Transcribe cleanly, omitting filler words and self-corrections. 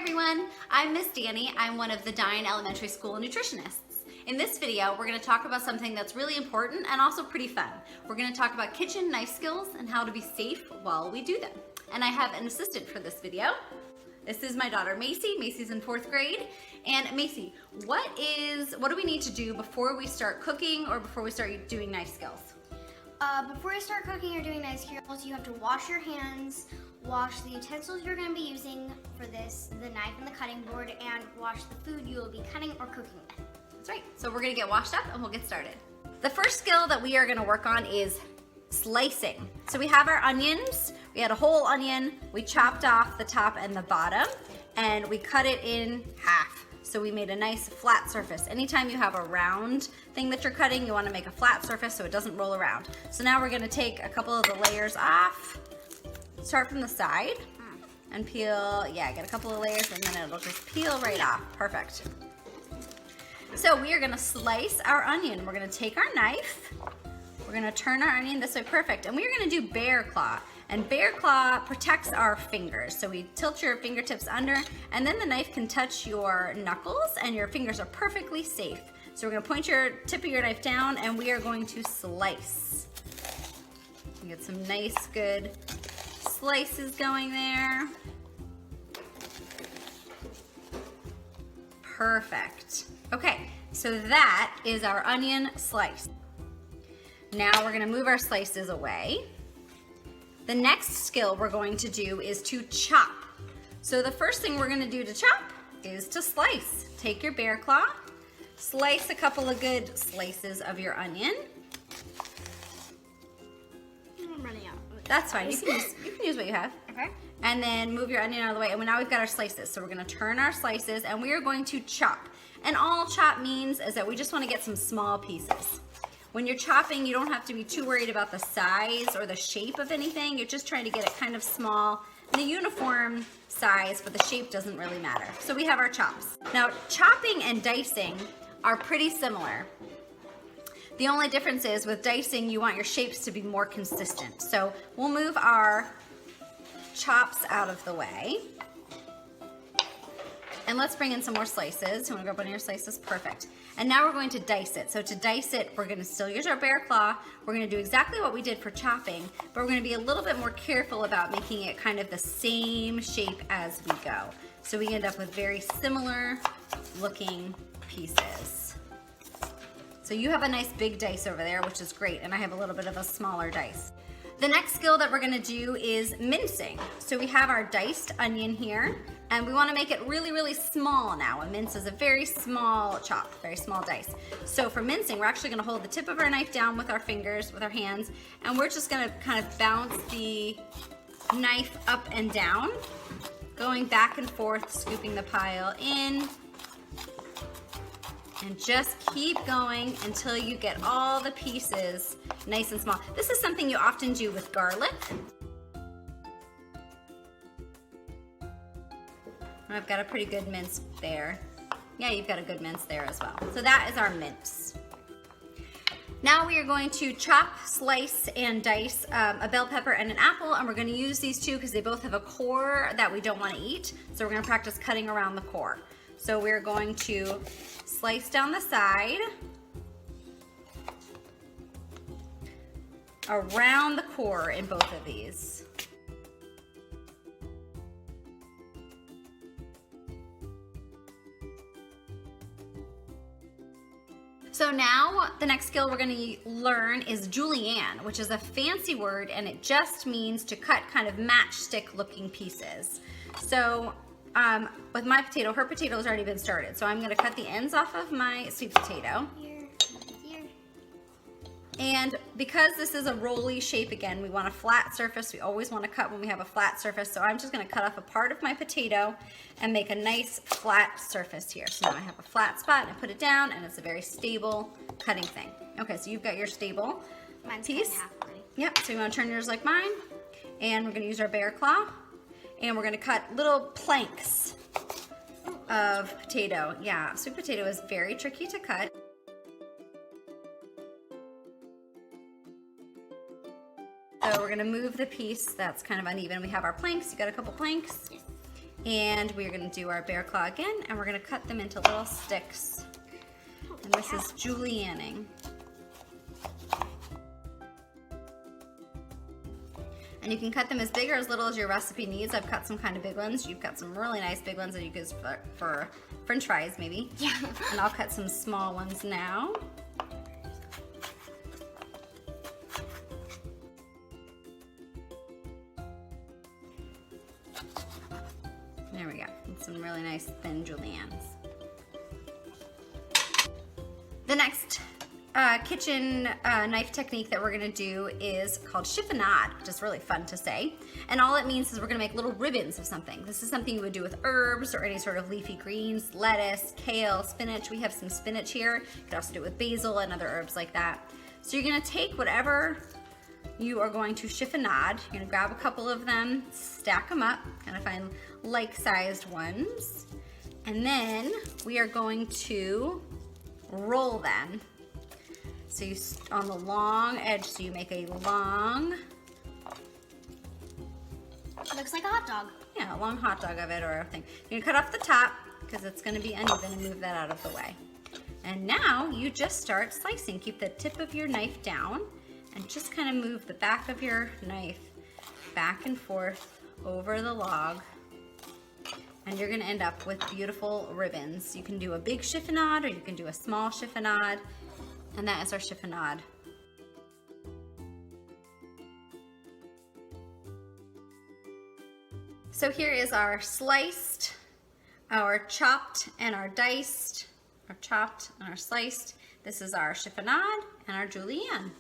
everyone, I'm Miss Dani. I'm one of the DINE elementary school nutritionists. In this video, we're going to talk about something that's really important and also pretty fun. We're going to talk about kitchen knife skills and how to be safe while we do them. And I have an assistant for this video. This is my daughter Macie. Macie's in 4th grade. And Macie, what do we need to do before we start cooking or before we start doing knife skills? Before you start cooking or doing knife skills, you have to wash your hands, wash the utensils you're going to be using for this, the knife and the cutting board, and wash the food you will be cutting or cooking with. That's right. So we're going to get washed up and we'll get started. The first skill that we are going to work on is slicing. So we have our onions. We had a whole onion. We chopped off the top and the bottom and we cut it in half. So we made a nice flat surface. Anytime you have a round thing that you're cutting, you want to make a flat surface so it doesn't roll around. So now we're going to take a couple of the layers off. Start from the side and peel. Yeah, get a couple of layers and then it'll just peel right off. Perfect. So we are going to slice our onion. We're going to take our knife. We're going to turn our onion this way. Perfect. And we're going to do bear claw. And bear claw protects our fingers. So we tilt your fingertips under and then the knife can touch your knuckles and your fingers are perfectly safe. So we're going to point your tip of your knife down and we are going to slice. You get some nice good slices going there. Perfect. Okay, so that is our onion slice. Now we're going to move our slices away. The next skill we're going to do is to chop. So the first thing we're going to do to chop is to slice. Take your bear claw, slice a couple of good slices of your onion. I'm running out. That's fine. You can use what you have. Okay. And then move your onion out of the way. And now we've got our slices. So we're going to turn our slices and we are going to chop. And all chop means is that we just want to get some small pieces. When you're chopping, you don't have to be too worried about the size or the shape of anything. You're just trying to get it kind of small in a uniform size, but the shape doesn't really matter. So we have our chops. Now, chopping and dicing are pretty similar. The only difference is with dicing, you want your shapes to be more consistent. So we'll move our chops out of the way. And let's bring in some more slices. You want to grab one of your slices? Perfect. And now we're going to dice it. So to dice it, we're going to still use our bear claw. We're going to do exactly what we did for chopping, but we're going to be a little bit more careful about making it kind of the same shape as we go. So we end up with very similar looking pieces. So you have a nice big dice over there, which is great, and I have a little bit of a smaller dice. The next skill that we're going to do is mincing. So we have our diced onion here, and we want to make it really, really small now. A mince is a very small chop, very small dice. So for mincing, we're actually going to hold the tip of our knife down with our fingers, with our hands, and we're just going to kind of bounce the knife up and down, going back and forth, scooping the pile in. And just keep going until you get all the pieces nice and small. This is something you often do with garlic. I've got a pretty good mince there. Yeah, you've got a good mince there as well. So that is our mince. Now we are going to chop, slice, and dice a bell pepper and an apple, and we're going to use these two because they both have a core that we don't want to eat. So we're going to practice cutting around the core. So we're going to slice down the side, around the core in both of these. So now the next skill we're going to learn is Juliette, which is a fancy word and it just means to cut kind of matchstick looking pieces. So with my potato, her potato has already been started. So I'm going to cut the ends off of my sweet potato. Here. And because this is a rolly shape again, we want a flat surface. We always want to cut when we have a flat surface. So I'm just going to cut off a part of my potato and make a nice flat surface here. So now I have a flat spot and I put it down and it's a very stable cutting thing. Okay, so you've got your stable piece. Yep, so you want to turn yours like mine. And we're going to use our bear claw. And we're going to cut little planks of potato. Yeah, sweet potato is very tricky to cut. So we're gonna move the piece that's kind of uneven. We have our planks. You got a couple planks? Yes. And we're gonna do our bear claw again, and we're gonna cut them into little sticks. And this is julienning. And you can cut them as big or as little as your recipe needs. I've cut some kind of big ones. You've got some really nice big ones that you could use for French fries, maybe. Yeah. And I'll cut some small ones now. There we go. And some really nice thin juliennes. The next kitchen knife technique that we're gonna do is called chiffonade, which is really fun to say. And all it means is we're gonna make little ribbons of something. This is something you would do with herbs or any sort of leafy greens, lettuce, kale, spinach. We have some spinach here. You could also do it with basil and other herbs like that. So you're gonna take whatever you are going to chiffonade. You're gonna grab a couple of them, stack them up, kind of find like-sized ones. And then we are going to roll them. So you, on the long edge, so you make a long... Looks like a hot dog. Yeah, a long hot dog of it or a thing. You're gonna cut off the top because it's gonna be uneven and move that out of the way. And now you just start slicing. Keep the tip of your knife down and just kind of move the back of your knife back and forth over the log. And you're gonna end up with beautiful ribbons. You can do a big chiffonade or you can do a small chiffonade. And that is our chiffonade. So here is our sliced, our chopped and our diced, our chopped and our sliced. This is our chiffonade and our julienne.